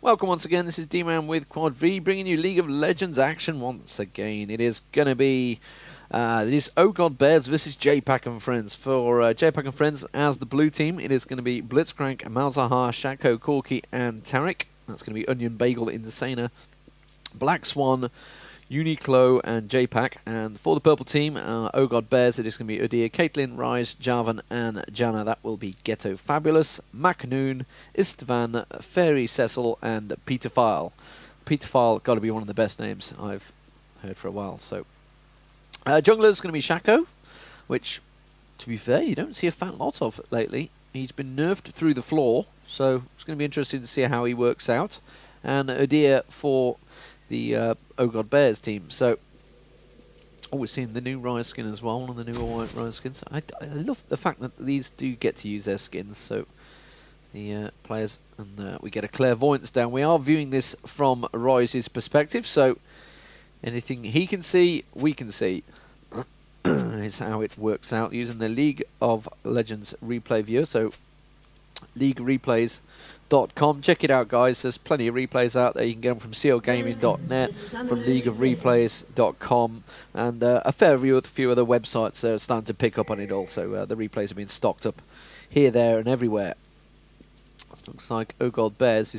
Welcome once again, this is Deman with QuadV, bringing you League of Legends action once again. It is going to be, OGODBEARS versus JPAK&Friends. For JPAK&Friends as the blue team, it is going to be Blitzcrank, Malzahar, Shaco, Corki and Taric. That's going to be OnionBagel, Insana, BlackSwan, Uniqlo and JPAK. And for the purple team, OGODBEARS, it is going to be Udyr, Caitlyn, Ryze, Javan and Janna. That will be Ghetto, Fabulous, MakNooN, Istvaan, faeriececil and peterphile. Peterphile, got to be one of the best names I've heard for a while. So, jungler is going to be Shaco, which, to be fair, you don't see a fat lot of lately. He's been nerfed through the floor, so it's going to be interesting to see how he works out. And Udyr for the OGODBEARS team. So, we're seeing the new Ryze skin as well, one of the newer white Ryze skins. I love the fact that these do get to use their skins, so the players, and we get a clairvoyance down. We are viewing this from Ryze's perspective, so anything he can see, we can see. Is how it works out using the League of Legends replay viewer. So, LeagueReplays.com. Check it out, guys. There's plenty of replays out there. You can get them from clgaming.net, from LeagueOfReplays.com, and a few other websites that are starting to pick up on it also. The replays have been stocked up here, there, and everywhere. It looks like OGODBEARS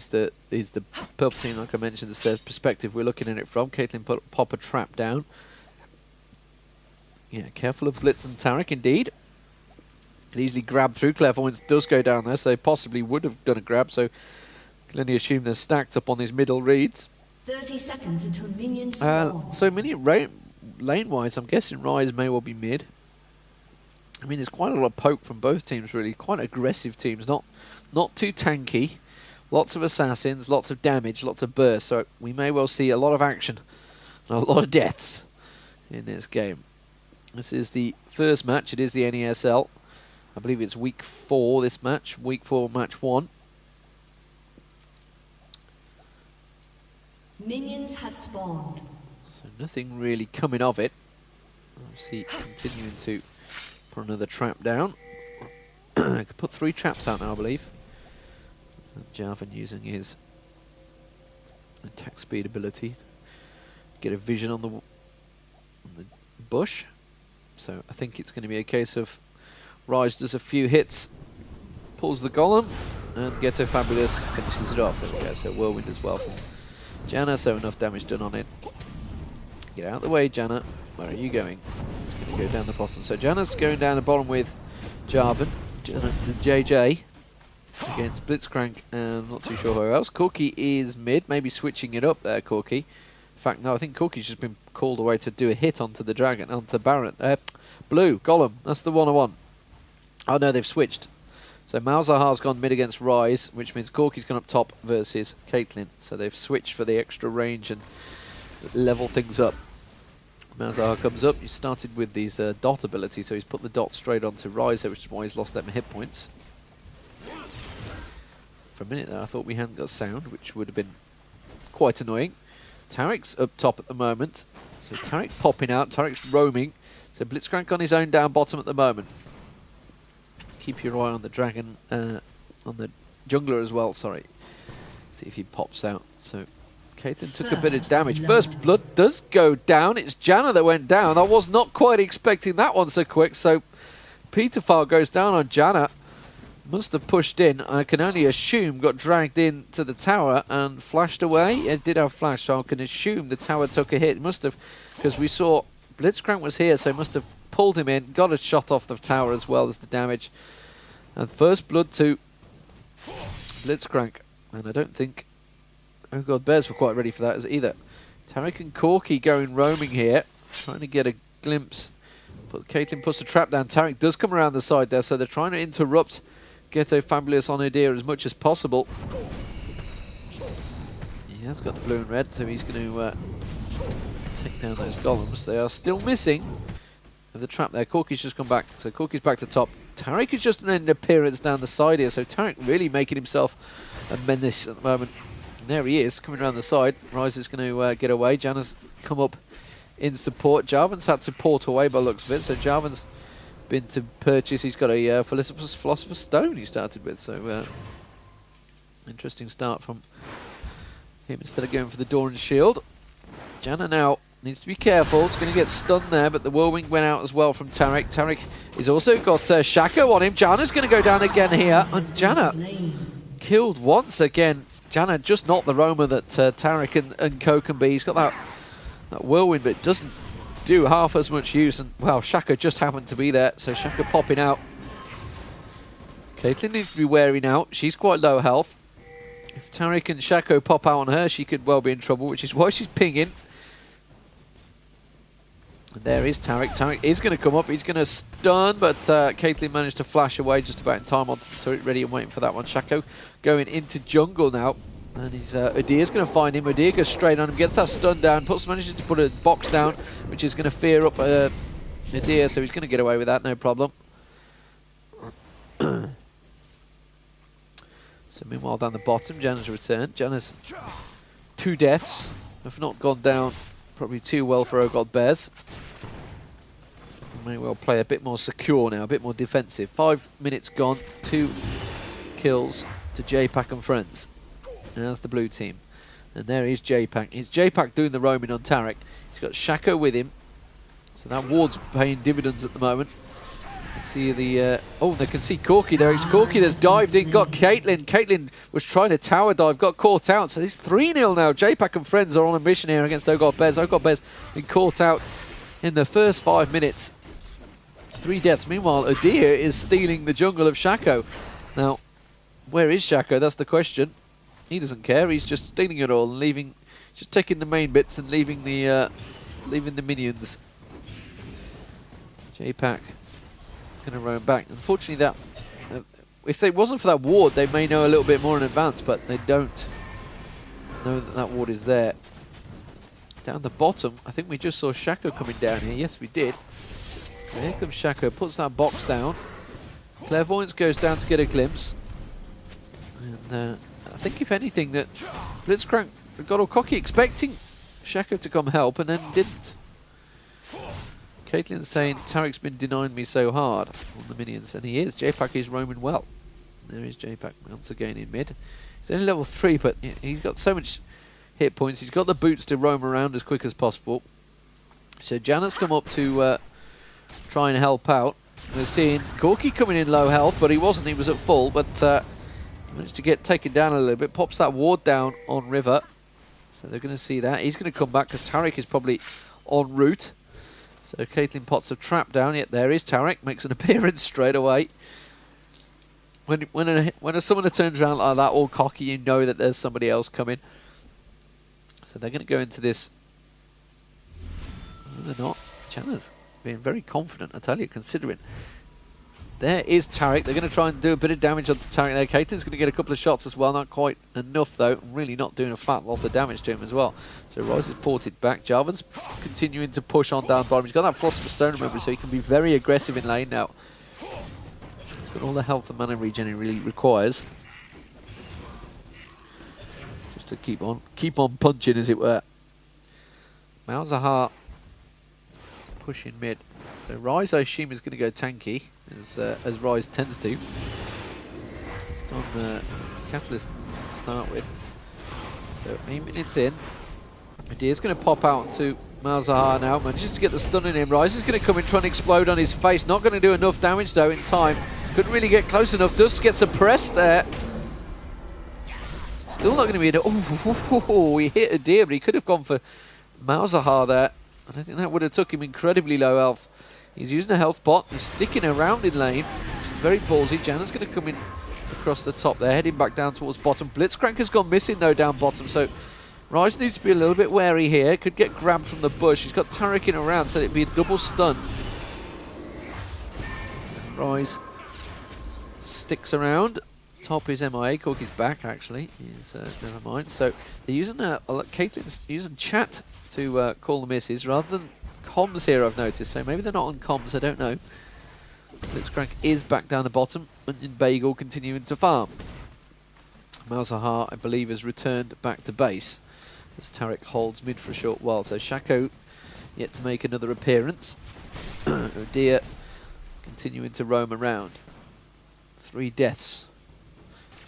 is the purple team, like I mentioned. It's their perspective we're looking at it from. Caitlyn pop a trap down. Yeah, careful of Blitz and Taric, indeed. Can easily grab through. Clairvoyance does go down there, so they possibly would have done a grab. So, can only assume they're stacked up on these middle reads. 30 seconds until minions spawn. So, lane-wise, I'm guessing Ryze may well be mid. I mean, there's quite a lot of poke from both teams, really. Quite aggressive teams, not too tanky. Lots of assassins, lots of damage, lots of bursts. So, we may well see a lot of action and a lot of deaths in this game. This is the first match. It is the NESL. I believe it's week 4, this match. Week 4, match 1. Minions have spawned. So nothing really coming of it. Obviously continuing to put another trap down. I could put 3 traps out now, I believe. And Javan using his attack speed ability. Get a vision on the bush. So I think it's going to be a case of Ryze does a few hits, pulls the golem, and Ghetto Fabulous finishes it off. There we go, so whirlwind as well from Janna, so enough damage done on it. Get out of the way, Janna. Where are you going? It's going to go down the bottom. So Janna's going down the bottom with Javan, Janna, the JJ, against Blitzcrank, and I'm not too sure who else. Corki is mid, maybe switching it up there, Corki. In fact, no, I think Corki's just been called away to do a hit onto the dragon, onto Baron. Blue, Golem, that's the one I want. Oh no, they've switched. So Malzahar's gone mid against Ryze, which means Corki's gone up top versus Caitlyn. So they've switched for the extra range and level things up. Malzahar comes up. He started with these dot ability, so he's put the dot straight onto Ryze, which is why he's lost them hit points. For a minute there, I thought we hadn't got sound, which would have been quite annoying. Taric's up top at the moment. So Taric popping out. Taric's roaming. So Blitzcrank on his own down bottom at the moment. Keep your eye on the dragon, on the jungler as well, sorry. See if he pops out. So Caitlyn took a bit of damage. First blood does go down. It's Janna that went down. I was not quite expecting that one so quick. So peterphile goes down on Janna. Must have pushed in. I can only assume got dragged into the tower and flashed away. It did have flash, so I can assume the tower took a hit. It must have, because we saw Blitzcrank was here, so he must have pulled him in, got a shot off the tower as well as the damage. And first blood to Blitzcrank. And I don't think OGODBEARS were quite ready for that either. Taric and Corki going roaming here, trying to get a glimpse. But Caitlyn puts a trap down. Taric does come around the side there, so they're trying to interrupt Ghetto Fabulous on Udyr as much as possible. He has got the blue and red, so he's going to take down those golems. They are still missing the trap there. Corki's just come back, so Corki's back to top. Taric is just an appearance down the side here, so Taric really making himself a menace at the moment. And there he is, coming around the side. Ryze is going to get away. Janna's come up in support. Javan's had to port away by the looks of it, so Javan's been to purchase. He's got a Philosopher's Stone he started with, so interesting start from him instead of going for the door and shield. Janna now needs to be careful. It's going to get stunned there, but the whirlwind went out as well from Taric. Taric has also got Shaco on him. Janna's going to go down again here, and Janna killed once again. Janna just not the roamer that Taric and Co can be. He's got that whirlwind, but it doesn't do half as much use. And well, Shaco just happened to be there, so Shaco popping out. Caitlyn needs to be wary now. She's quite low health. If Taric and Shaco pop out on her, she could well be in trouble, which is why she's pinging. And there is Taric. Taric is going to come up. He's going to stun, but Caitlyn managed to flash away just about in time onto the turret, ready and waiting for that one. Shaco going into jungle now. And he's Udyr's going to find him. Udyr goes straight on him, gets that stun down, manages to put a box down, which is going to fear up Udyr, so he's going to get away with that, no problem. So meanwhile down the bottom, Janna's returned. Janna's 2 deaths. Have not gone down probably too well for OGODBEARS. May well play a bit more secure now, a bit more defensive. 5 minutes gone, 2 kills to JPAK&Friends. And that's the blue team. And there is JPAK. It's JPAK doing the roaming on Taric. He's got Shaco with him. So that ward's paying dividends at the moment. See the oh, they can see Corki there. It's Corki that's dived in, got Caitlyn. Caitlyn was trying to tower dive, got caught out. So it's 3-0 now. JPAK&Friends are on a mission here against OGODBEARS. OGODBEARS been caught out in the first 5 minutes. 3 deaths. Meanwhile, Udyr is stealing the jungle of Shaco. Now, where is Shaco? That's the question. He doesn't care. He's just stealing it all and leaving, just taking the main bits and leaving the minions. JPAK going to roam back. Unfortunately, that if it wasn't for that ward, they may know a little bit more in advance, but they don't know that that ward is there. Down the bottom, I think we just saw Shaco coming down here. Yes, we did. So here comes Shaco, puts that box down. Clairvoyance goes down to get a glimpse. And I think, if anything, that Blitzcrank got all cocky, expecting Shaco to come help, and then didn't. Caitlyn's saying, Taric's been denying me so hard on the minions, and he is. JPAK is roaming well. There is JPAK once again in mid. He's only level 3, but he's got so much hit points. He's got the boots to roam around as quick as possible. So Janna's come up to try and help out. We're seeing Corki coming in low health, but he wasn't. He was at full, but managed to get taken down a little bit. Pops that ward down on River. So they're going to see that. He's going to come back because Taric is probably en route. So Caitlyn pots a trap down. Yet there is Taric. Makes an appearance straight away. When a summoner turns around like that, all cocky, you know that there's somebody else coming. So they're going to go into this. No, they're not. Janna's being very confident, I tell you, considering. There is Taric. They're going to try and do a bit of damage onto Taric there. Caitlyn's going to get a couple of shots as well. Not quite enough, though. Really not doing a fat lot of damage to him as well. So Ryze is ported back. Javan's continuing to push on down bottom. He's got that Philosopher's Stone, remember, so he can be very aggressive in lane now. He's got all the health and mana regen he really requires. Just to keep on punching, as it were. Malzahar pushing mid. So Ryze, I assume, is going to go tanky, as Ryze tends to. It's gone Catalyst to start with. So 8 minutes in. Udyr's going to pop out to Malzahar now. Manages to get the stun in him. Ryze is going to come in, trying to explode on his face. Not going to do enough damage, though, in time. Couldn't really get close enough. Does get suppressed there. Still not going to be he hit Udyr, but he could have gone for Malzahar there. I don't think that would have took him incredibly low health. He's using a health pot. He's sticking around in lane. Very ballsy. Janna's going to come in across the top there, heading back down towards bottom. Blitzcrank has gone missing, though, down bottom. So Ryze needs to be a little bit wary here. Could get grabbed from the bush. He's got Taric in around, so it'd be a double stun. And Ryze sticks around. Top is MIA. Corki's back, actually. He's never mind. So they're using Caitlyn's using chat to call the misses rather than comms here, I've noticed. So maybe they're not on comms, I don't know. Blitzcrank is back down the bottom. OnionBagel continuing to farm. Malzahar, I believe, has returned back to base as Taric holds mid for a short while. So Shaco yet to make another appearance. Udyr continuing to roam around. 3 deaths.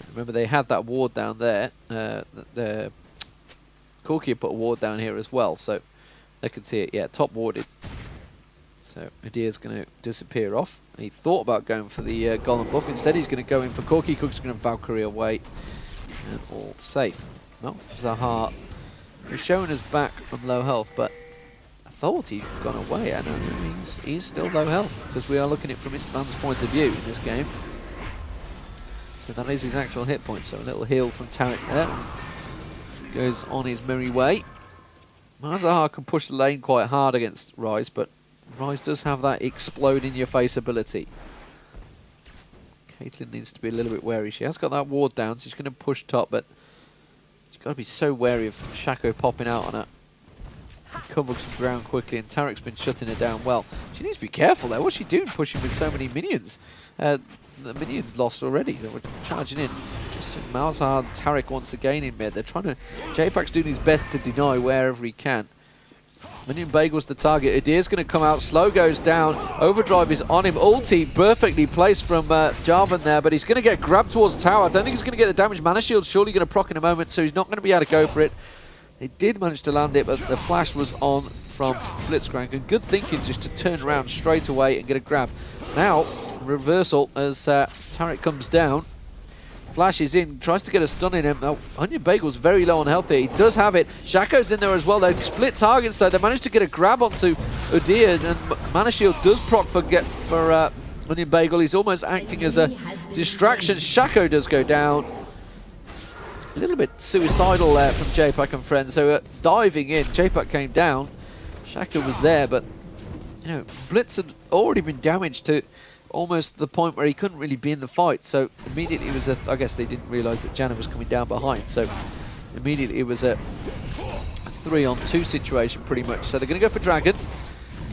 Remember, they had that ward down there. Corki had put a ward down here as well, so they could see it. Yeah, top warded. So Udyr's going to disappear off. He thought about going for the golem buff. Instead, he's going to go in for Corki. Cook's going to Valkyrie away. And all safe. Malzahar is showing us back on low health, but I thought he'd gone away. I don't know. He's still low health, because we are looking at it from Istvaan's point of view in this game. So that is his actual hit point. So a little heal from Taric there. Goes on his merry way. Malzahar can push the lane quite hard against Ryze, but Ryze does have that explode in your face ability. Caitlyn needs to be a little bit wary. She has got that ward down, so she's going to push top, but she's got to be so wary of Shaco popping out on her. Cover some ground quickly, and Taric's been shutting her down well. She needs to be careful there. What's she doing pushing with so many minions? The minions lost already. They were charging in. Just Malzahar and Taric once again in mid. They're trying to... JPAK's doing his best to deny wherever he can. OnionBagel's the target. Udyr's going to come out. Slow goes down. Overdrive is on him. Ulti perfectly placed from Javan there, but he's going to get grabbed towards the tower. I don't think he's going to get the damage. Mana Shield's surely going to proc in a moment, so he's not going to be able to go for it. He did manage to land it, but the flash was on from Blitzcrank. And good thinking just to turn around straight away and get a grab. Now, reversal as Taric comes down. Flash is in, tries to get a stun in him. Oh, OnionBagel's very low on health here. He does have it. Shaco's in there as well. They split targets, so they managed to get a grab onto Udyr, and Mana Shield does proc for OnionBagel. He's almost acting as a distraction. Shaco does go down. A little bit suicidal there from JPAK&Friends. So diving in, JPAK came down. Shaco was there, but you know, Blitz had already been damaged to almost the point where he couldn't really be in the fight. So immediately it was a... I guess they didn't realise that Janna was coming down behind. So immediately it was a 3-on-2 situation pretty much. So they're going to go for Dragon.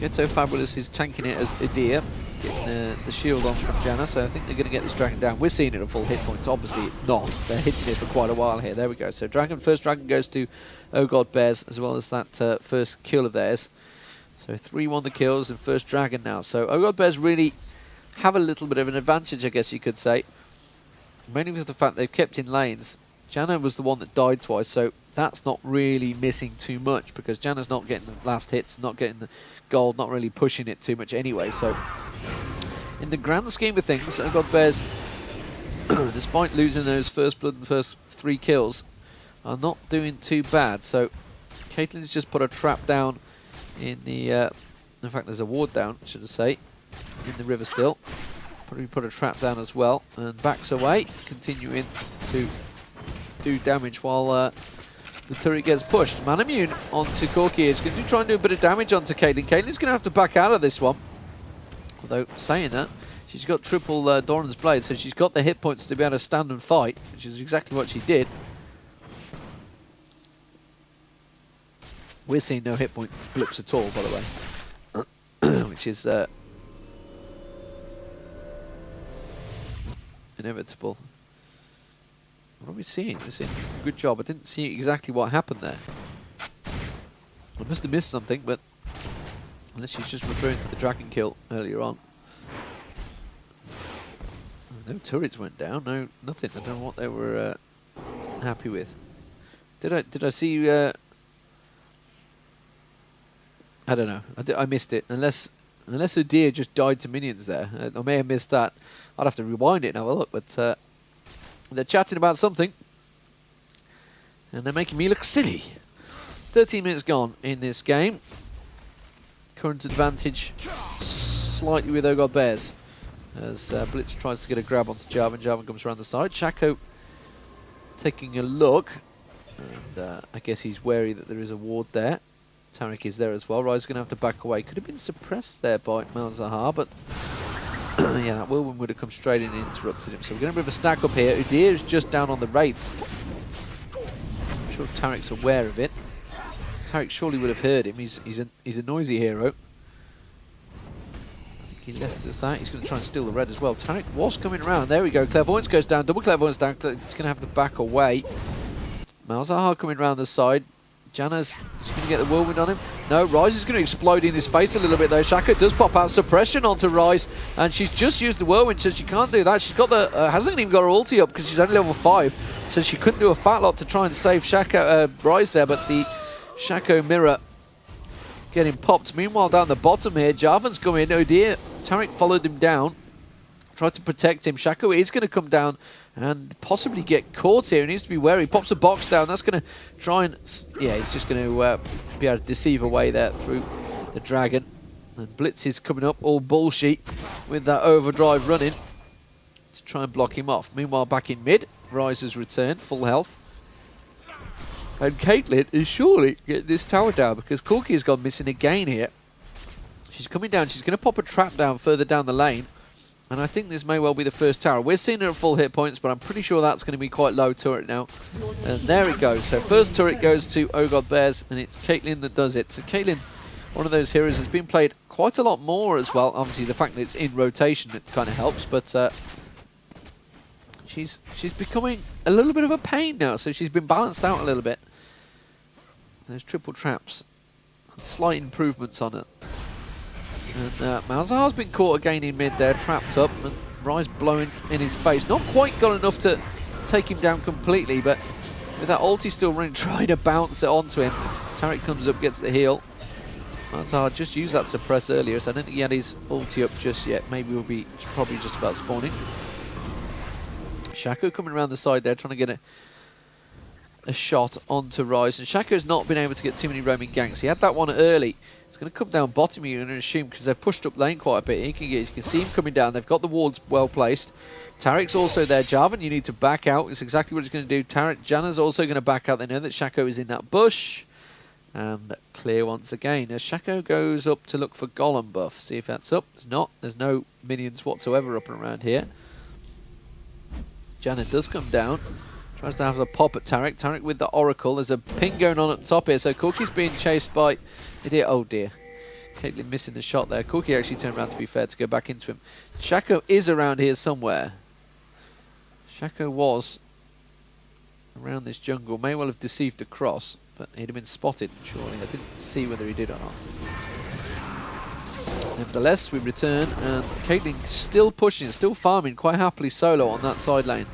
Ghetto Fabulous is tanking it as Udyr, getting the shield on from Janna. So I think they're going to get this Dragon down. We're seeing it at full hit points. Obviously it's not. They're hitting it for quite a while here. There we go. So Dragon, first Dragon goes to OGODBEARS, as well as that first kill of theirs. So 3-1 the kills and first Dragon now. So OGODBEARS really have a little bit of an advantage, I guess you could say. Mainly with the fact they've kept in lanes. Janna was the one that died twice, so that's not really missing too much, because Janna's not getting the last hits, not getting the gold, not really pushing it too much anyway. So in the grand scheme of things, OGODBEARS, despite losing those first blood and first 3 kills, are not doing too bad. So Caitlyn's just put a trap down in the... in fact, there's a ward down, should I say, in the river still. Probably put a trap down as well, and backs away, continuing to do damage while the turret gets pushed. MakNooN onto Corki is going to try and do a bit of damage onto Caitlyn. Caitlyn's going to have to back out of this one. Although, saying that, she's got triple Doran's Blade, so she's got the hit points to be able to stand and fight, which is exactly what she did. We're seeing no hit point blips at all, by the way, which is inevitable. What are we seeing? We're seeing a good job. I didn't see exactly what happened there. I must have missed something, but unless she's just referring to the dragon kill earlier on. No turrets went down. No, nothing. I don't know what they were happy with. Did I see? I don't know. I missed it. Unless Udyr just died to minions there. I may have missed that. I'd have to rewind it and have a look. But they're chatting about something, and they're making me look silly. 13 minutes gone in this game. Current advantage slightly with OGODBEARS, as Blitz tries to get a grab onto Javan. Javan comes around the side. Shaco taking a look, and I guess he's wary that there is a ward there. Taric is there as well. Ryze is going to have to back away. Could have been suppressed there by Malzahar, but yeah, that whirlwind would have come straight in and interrupted him. So we're going to have a bit of a stack up here. Udyr is just down on the Wraiths. I'm sure if Taric's aware of it. Taric surely would have heard him. He's a noisy hero. I think he left us that. He's going to try and steal the red as well. Taric was coming around. There we go. Clairvoyance goes down. Double Clairvoyance down. He's going to have to back away. Malzahar coming around the side. Janna's just going to get the whirlwind on him. No, Ryze is going to explode in his face a little bit though. Shaco does pop out suppression onto Ryze, and she's just used the whirlwind, so she can't do that. She's got the hasn't even got her ulti up because she's only level 5, so she couldn't do a fat lot to try and save Shaco, Ryze there. But the Shaco mirror getting popped. Meanwhile, down the bottom here, Javan's coming in. Udyr, Taric followed him down, tried to protect him. Shaco is going to come down and possibly get caught here. He needs to be wary. He pops a box down. That's going to try and... Yeah, he's just going to be able to deceive away there through the dragon. And Blitz is coming up, all bullshit, with that overdrive running to try and block him off. Meanwhile, back in mid, Ryze has returned, full health. And Caitlyn is surely getting this tower down because Corki has gone missing again here. She's coming down. She's going to pop a trap down further down the lane. And I think this may well be the first tower. We're seeing her at full hit points, but I'm pretty sure that's going to be quite low turret now. And there it goes. So first turret goes to OGODBEARS, and it's Caitlyn that does it. So Caitlyn, one of those heroes, has been played quite a lot more as well. Obviously, the fact that it's in rotation, it kind of helps. But she's becoming a little bit of a pain now. So she's been balanced out a little bit. There's triple traps. Slight improvements on it. And Malzahar's been caught again in mid there, trapped up, and Ryze blowing in his face. Not quite got enough to take him down completely, but with that ulti still running, trying to bounce it onto him. Taric comes up, gets the heal. Malzahar just used that suppress earlier, so I don't think he had his ulti up just yet. Maybe we'll be probably just about spawning. Shaco coming around the side there, trying to get a shot onto Ryze, and Shaco's not been able to get too many roaming ganks. He had that one early. It's going to come down bottom, you're going to assume, because they've pushed up lane quite a bit. You can see him coming down. They've got the wards well placed. Taric's also there. Javan, you need to back out. It's exactly what he's going to do. Janna's also going to back out. They know that Shaco is in that bush. And clear once again. As Shaco goes up to look for Golem buff. See if that's up. It's not. There's no minions whatsoever up and around here. Janna does come down. Tries to have a pop at Taric. Taric with the Oracle. There's a ping going on up top here. So Corki's being chased by... Oh dear. Caitlyn missing the shot there. Corki actually turned around, to be fair, to go back into him. Shaco is around here somewhere. Shaco was around this jungle. May well have deceived across, but he'd have been spotted, surely. I didn't see whether he did or not. Nevertheless, we return, and Caitlyn still pushing, still farming quite happily solo on that side lane.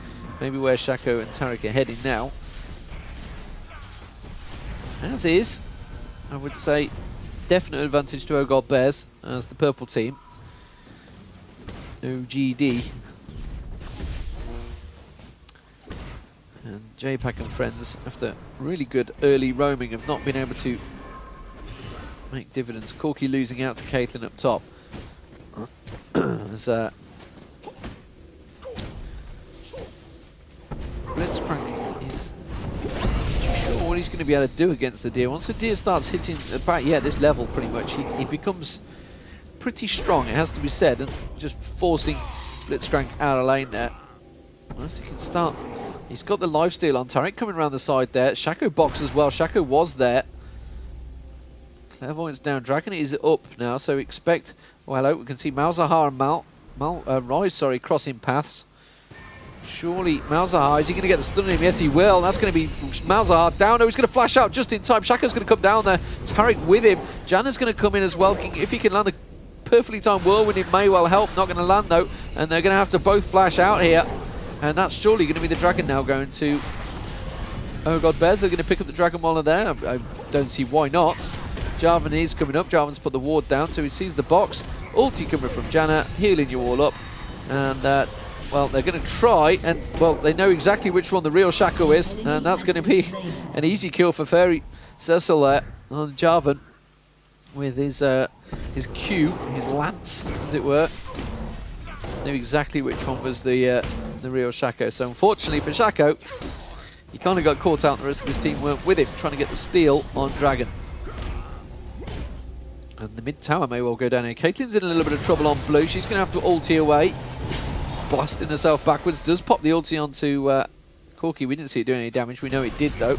Maybe where Shaco and Taric are heading now. As is, I would say, definite advantage to OGODBEARS as the purple team. OGD. And JPAK&Friends, after really good early roaming, have not been able to make dividends. Corki losing out to Caitlyn up top. As Blitzcrank is sure what he's going to be able to do against the deer. Once the deer starts hitting about this level, pretty much, he becomes pretty strong, it has to be said, and just forcing Blitzcrank out of lane there. Once he can start, he's got the lifesteal on. Taric coming around the side there. Shaco box as well. Shaco was there. Clairvoyance down. Dragon is up now, so expect... Well, hello, we can see Malzahar and Ryze, crossing paths. Surely Malzahar, is he going to get the stun on him? Yes, he will. That's going to be Malzahar down. No, he's going to flash out just in time. Shaco's going to come down there. Taric with him. Janna's going to come in as well. If he can land a perfectly timed whirlwind, it may well help. Not going to land, though. And they're going to have to both flash out here. And that's surely going to be the dragon now going to OGODBEARS. They're going to pick up the dragon while they're there. I don't see why not. Javan is coming up. Javan's put the ward down, so he sees the box. Ulti coming from Janna, healing you all up. And, well, they're going to try, and, well, they know exactly which one the real Shaco is, and that's going to be an easy kill for faeriececil there on Javan with his Q, his lance, as it were. Knew exactly which one was the real Shaco. So, unfortunately for Shaco, he kind of got caught out, and the rest of his team weren't with him, trying to get the steal on Dragon. And the mid tower may well go down here. Caitlyn's in a little bit of trouble on blue. She's going to have to ulti away. Blasting herself backwards. Does pop the ulti onto Corki. We didn't see it doing any damage. We know it did, though.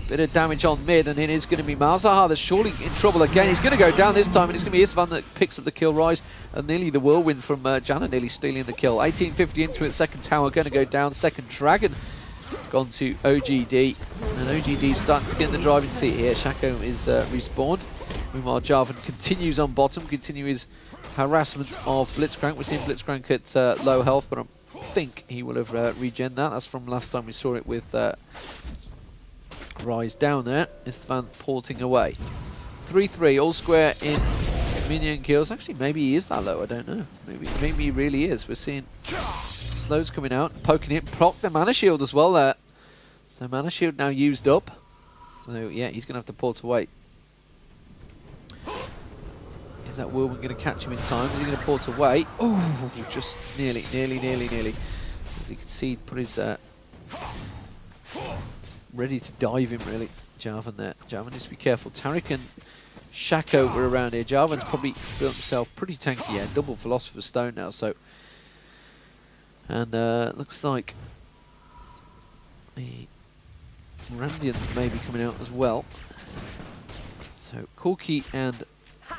Bit of damage on mid, and it is going to be Malzahar that's surely in trouble again. He's going to go down this time, and it's going to be Istvaan that picks up the kill. Ryze, and nearly the whirlwind from Janna, nearly stealing the kill. 1850 into it. Second tower going to go down. Second dragon gone to OGD. And OGD starting to get in the driving seat here. Shaco is respawned. Meanwhile, Javan continues on bottom, continue his harassment of Blitzcrank. We're seeing Blitzcrank at low health, but I think he will have regen that. That's from last time we saw it with Ryze down there. Istvaan porting away. 3-3, all square in minion kills. Actually, maybe he is that low, I don't know. Maybe he really is. We're seeing slows coming out, poking it, proc the mana shield as well there. So mana shield now used up. So yeah, he's going to have to port away. Is that whirlwind going to catch him in time? Is he going to port away? Oh, just nearly. As you can see, put his ready to dive him really. Javan there. Javan needs to be careful. Taric and Shaco were around here. Javan's probably built himself pretty tanky. Yeah, double Philosopher's Stone now. So, and looks like the Randians may be coming out as well. So Corki and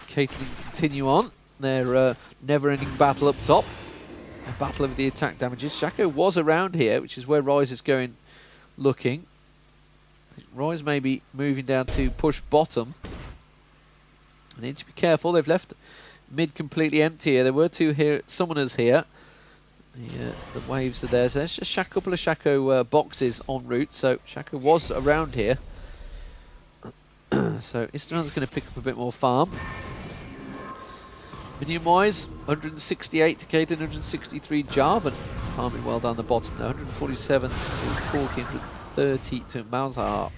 Caitlyn continue on their never-ending battle up top. A battle of the attack damages. Shaco was around here, which is where Ryze is going looking. I think Ryze may be moving down to push bottom. They need to be careful. They've left mid completely empty here. There were two here, summoners here. The waves are there. So there's just a couple of Shaco boxes en route. So Shaco was around here. So Istvaan's going to pick up a bit more farm. Minion-wise, 168 to Caitlyn, 163 Javan. Farming well down the bottom there. 147 to Corki, 130 to Malzahar.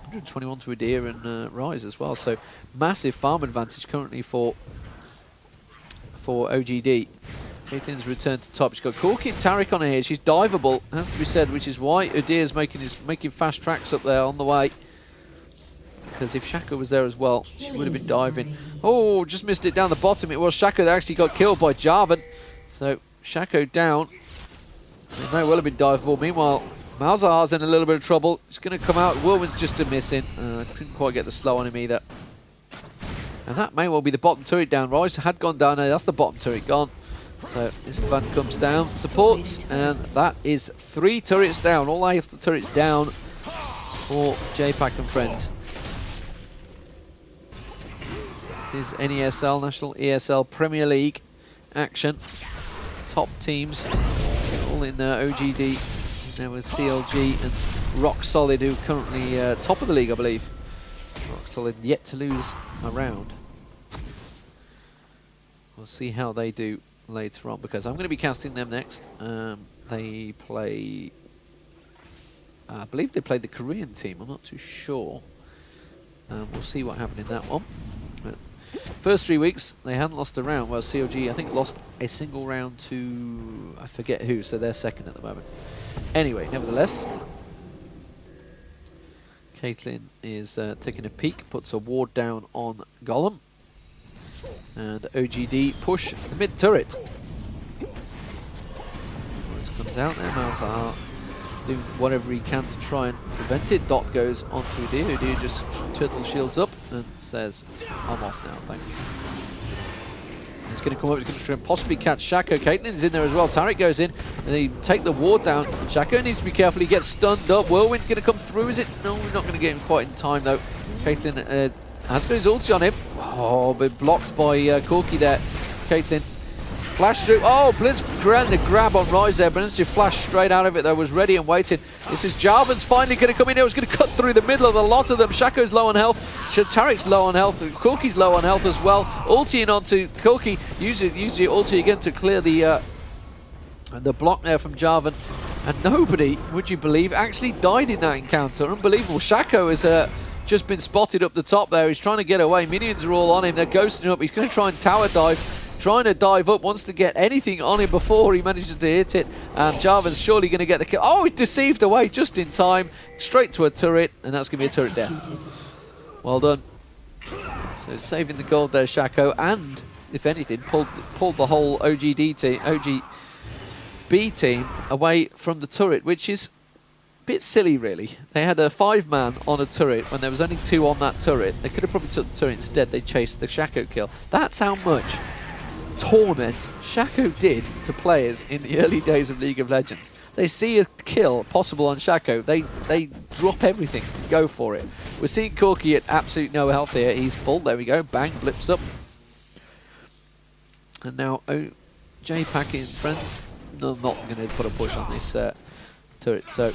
121 to Udyr and Ryze as well. So massive farm advantage currently for OGD. Caitlyn's returned to top. She's got Corki and Taric on her here. She's diveable, has to be said, which is why Udyr's making fast tracks up there on the way. Because if Shaco was there as well, she would have been diving. Oh, just missed it down the bottom. It was Shaco that actually got killed by Javan. So Shaco down. It may well have been diveable. Meanwhile, Malzahar's in a little bit of trouble. It's going to come out. Whirlwind's just a missing. Couldn't quite get the slow on him either. And that may well be the bottom turret down. Ryze had gone down there. That's the bottom turret gone. So Istvaan comes down, supports, and that is 3 turrets down. All after turrets down for JPAK&Friends. This is NESL, National ESL Premier League action. Top teams all in OGD. There was CLG and Rock Solid, who are currently top of the league, I believe. Rock Solid yet to lose a round. We'll see how they do later on, because I'm going to be casting them next. They play... I believe they played the Korean team. I'm not too sure. We'll see what happened in that one. But first 3 weeks, they hadn't lost a round. Well, CLG, I think, lost a single round to... I forget who, so they're second at the moment. Anyway, nevertheless, Caitlyn is taking a peek, puts a ward down on Golem. And OGD push the mid turret. Comes out there, Malzahar doing whatever he can to try and prevent it. Dot goes onto Udyr. Udyr just turtle shields up and says, I'm off now, thanks. He's going to come up, he's going to try and possibly catch Shaco. Caitlyn's in there as well. Taric goes in, and they take the ward down. Shaco needs to be careful, he gets stunned up. Whirlwind going to come through, is it? No, we're not going to get him quite in time though. Caitlyn has got his ulti on him. Oh, but blocked by Corki there. Caitlyn flash through. Oh, Blitzcrank, the grab on Ryze there, but just flashed straight out of it though, was ready and waiting. This is Javan's finally going to come in here. He's going to cut through the middle of a lot of them. Shaco's low on health. Taric's low on health. Corki's low on health as well. Ultiing onto Corki. Use your ulti again to clear the block there from Javan. And nobody, would you believe, actually died in that encounter. Unbelievable. Shaco has just been spotted up the top there. He's trying to get away. Minions are all on him. They're ghosting up. He's going to try and tower dive. Trying to dive up, wants to get anything on him before he manages to hit it. And Javan's surely going to get the kill. Oh, he's deceived away just in time. Straight to a turret, and that's going to be a turret death. Well done. So saving the gold there, Shaco, and, if anything, pulled the whole OGB team away from the turret, which is a bit silly, really. They had a 5-man on a turret when there was only 2 on that turret. They could have probably took the turret instead. They chased the Shaco kill. That's how much torment Shaco did to players in the early days of League of Legends. They see a kill possible on Shaco, they drop everything, go for it. We're seeing Corki at absolute no health here. He's full. There we go. Bang, blips up. And now JPAK&Friends, no, not going to put a push on this turret. So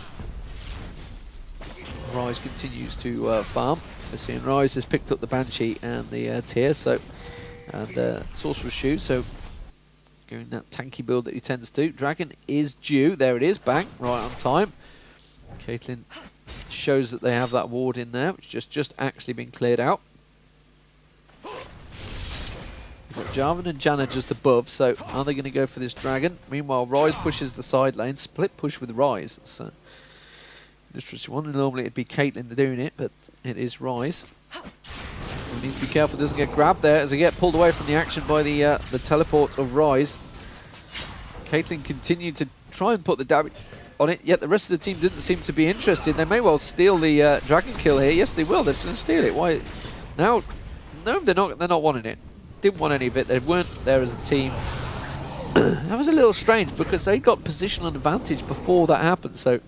Ryze continues to farm. We're seeing Ryze has picked up the Banshee and the Tear, so and Sorcerer's Shoe. So going that tanky build that he tends to. Dragon is due. There it is. Bang, right on time. Caitlyn shows that they have that ward in there, which just actually been cleared out. We've got Javan and Janna just above, so are they going to go for this dragon? Meanwhile, Ryze pushes the side lane. Split push with Ryze. So, interesting one. Normally it'd be Caitlyn doing it, but it is Ryze. We need to be careful it doesn't get grabbed there as they get pulled away from the action by the teleport of Ryze. Caitlyn continued to try and put the damage on it, yet the rest of the team didn't seem to be interested. They may well steal the dragon kill here. Yes, they will. They're going to steal it. Why? Now, no, they're not wanting it. Didn't want any of it. They weren't there as a team. That was a little strange because they got positional advantage before that happened. So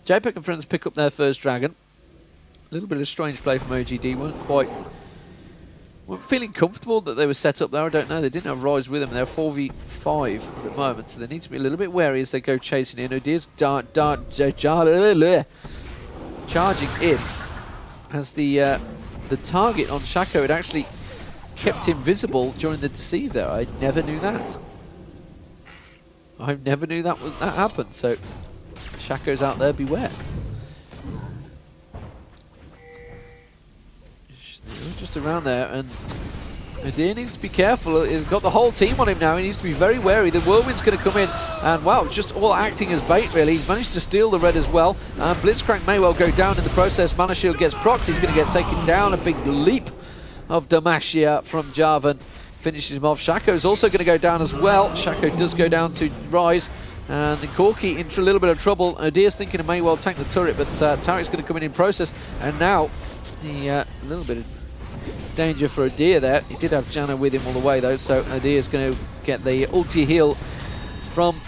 JPAK&Friends pick up their first dragon. A little bit of strange play from OGD. Weren't feeling comfortable that they were set up there. I don't know. They didn't have Ryze with them. They're 4v5 at the moment, so they need to be a little bit wary as they go chasing in. Udyr's charging in as the target on Shaco had actually kept him visible during the deceive there. I never knew that. I never knew that happened. So Shaco's out there, beware. Just around there, and Udyr needs to be careful. He's got the whole team on him now. He needs to be very wary. The Whirlwind's going to come in, and wow, just all acting as bait, really. He's managed to steal the red as well. Blitzcrank may well go down in the process. Mana Shield gets procced. He's going to get taken down. A big leap of Damacia from Javan finishes him off. Shaco's also going to go down as well. Shaco does go down to Ryze, and the Corki into a little bit of trouble. Udyr's thinking it may well tank the turret, but Taric's going to come in process, and now the little bit of danger for Udyr there. He did have Janna with him all the way though, so Udyr's going to get the ulti heal from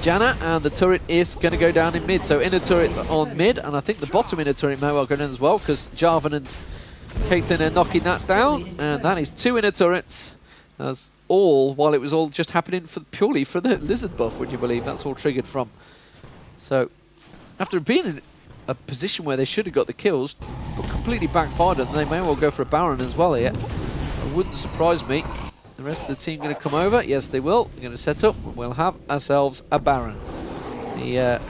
Janna, and the turret is going to go down in mid. So inner turret on mid, and I think the bottom inner turret may well go down as well, because Javan and Caitlyn are knocking that down, and that is 2 inner turrets. That's all, while it was all just happening purely for the lizard buff, would you believe? That's all triggered from. So after being in a position where they should have got the kills, but completely backfired, and they may well go for a Baron as well here. It wouldn't surprise me. The rest of the team going to come over. Yes, they will. They're going to set up, and we'll have ourselves a Baron. The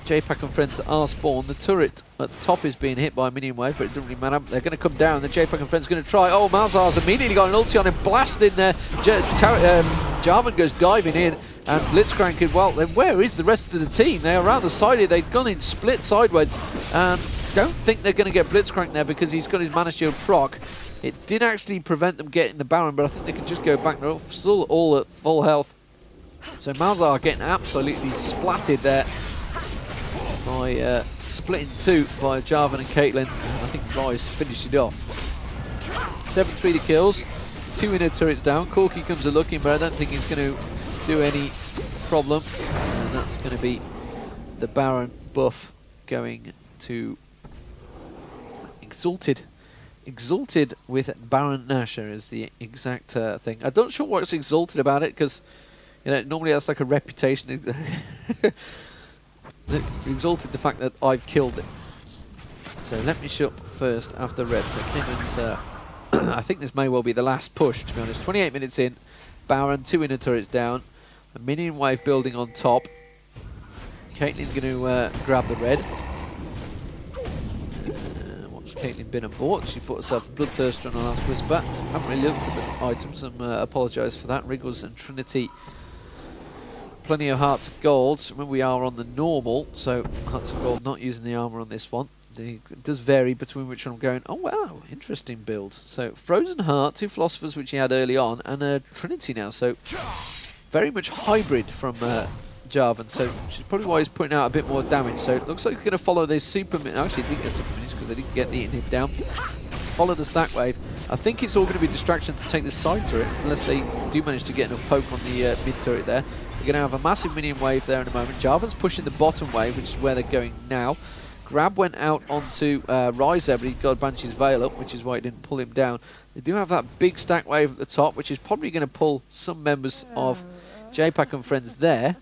JPAK&Friends are spawned. The turret at the top is being hit by a minion wave, but it doesn't really matter. They're going to come down. The JPAK&Friends going to try. Oh, Malzahar's immediately got an ulti on him, blasted in there. Javan goes diving in, and Blitzcrank, well, then where is the rest of the team? They're around the side here. They've gone in split sideways, and don't think they're going to get Blitzcrank there because he's got his Mana Shield proc. It did actually prevent them getting the Baron, but I think they can just go back. They're still all at full health. So Malzahar getting absolutely splatted there by split in 2 by Javan and Caitlyn. I think Ryze finished it off. 7-3 the kills, 2 inner turrets down. Corki comes a looking, but I don't think he's going to do any problem. And that's going to be the Baron buff going to Exalted. Exalted with Baron Nashor is the exact thing. I'm not sure what's exalted about it, because normally that's like a reputation. Exalted the fact that I've killed it. So let me shut first after red. So Caitlyn's, I think this may well be the last push, to be honest. 28 minutes in, Baron, 2 inner turrets down, a minion wave building on top. Caitlyn's going to grab the red. What's Caitlyn been and bought? She bought herself a Bloodthirster on the last Whisper. Haven't really looked at the items, and apologise for that. Wriggles and Trinity. Plenty of hearts of gold. Remember, we are on the normal, so hearts of gold, not using the armour on this one. It does vary between which one I'm going. Oh wow, interesting build. So Frozen Heart, 2 Philosophers which he had early on, and a Trinity now. So very much hybrid from Javan. So which is probably why he's putting out a bit more damage. So it looks like he's going to follow this super. Actually, he didn't get super minis because they didn't get the inhib down. Follow the stack wave. I think it's all going to be distraction to take this side turret, unless they do manage to get enough poke on the mid turret there. They're going to have a massive minion wave there in a moment. Javan's pushing the bottom wave, which is where they're going now. Grab went out onto Ryze there, but he got Banshee's Veil up, which is why it didn't pull him down. They do have that big stack wave at the top, which is probably going to pull some members of JPAK&Friends there.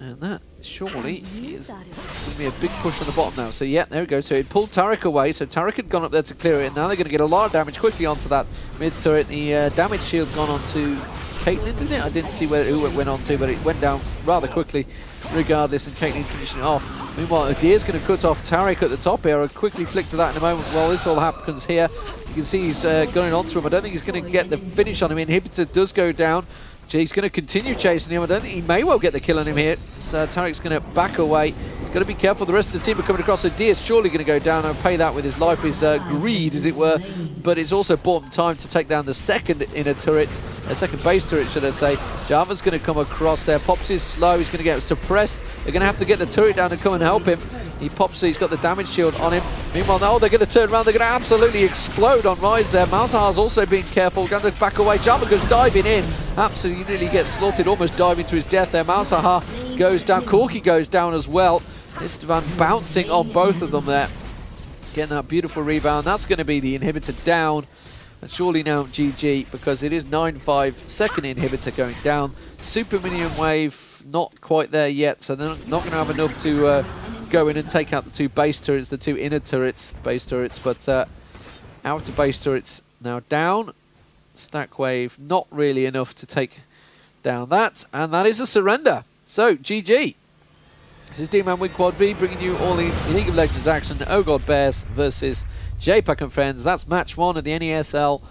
And that surely is going to be a big push on the bottom now. So yeah, there we go. So it pulled Taric away. So Taric had gone up there to clear it. And now they're going to get a lot of damage quickly onto that mid turret. The damage shield gone onto Caitlyn, didn't it? I didn't see who it went on to, but it went down rather quickly regardless. And Caitlyn finishing it off. Meanwhile, Udyr's going to cut off Taric at the top here. I'll quickly flick to that in a moment while this all happens here. You can see he's going onto him. I don't think he's going to get the finish on him. Inhibitor does go down. He's going to continue chasing him. I don't think he may well get the kill on him here. So Taric's going to back away. He's got to be careful. The rest of the team are coming across. So Udyr's surely going to go down and pay that with his life, his greed, as it were. But it's also bought him time to take down the second inner turret, a second base turret, should I say. Javan's going to come across there. Pops is slow. He's going to get suppressed. They're going to have to get the turret down and come and help him. He pops, he's got the damage shield on him. Meanwhile, now they're going to turn around. They're going to absolutely explode on Ryze there. Malzahar's also being careful. Going to back away. Javan goes diving in. Absolutely nearly gets slaughtered, almost diving to his death there. Malzahar goes down. Corki goes down as well. Istvaan bouncing on both of them there. Getting that beautiful rebound. That's going to be the inhibitor down. And surely now GG, because it is 9-5. Second inhibitor going down. Super minion wave not quite there yet. So they're not going to have enough to go in and take out the two base turrets, the two inner turrets, base turrets, but outer base turrets now down. Stack wave not really enough to take down that, and that is a surrender. So GG. This is Deman with QuadV, bringing you all the League of Legends action. OGODBEARS versus JPAK&Friends. That's match 1 of the NESL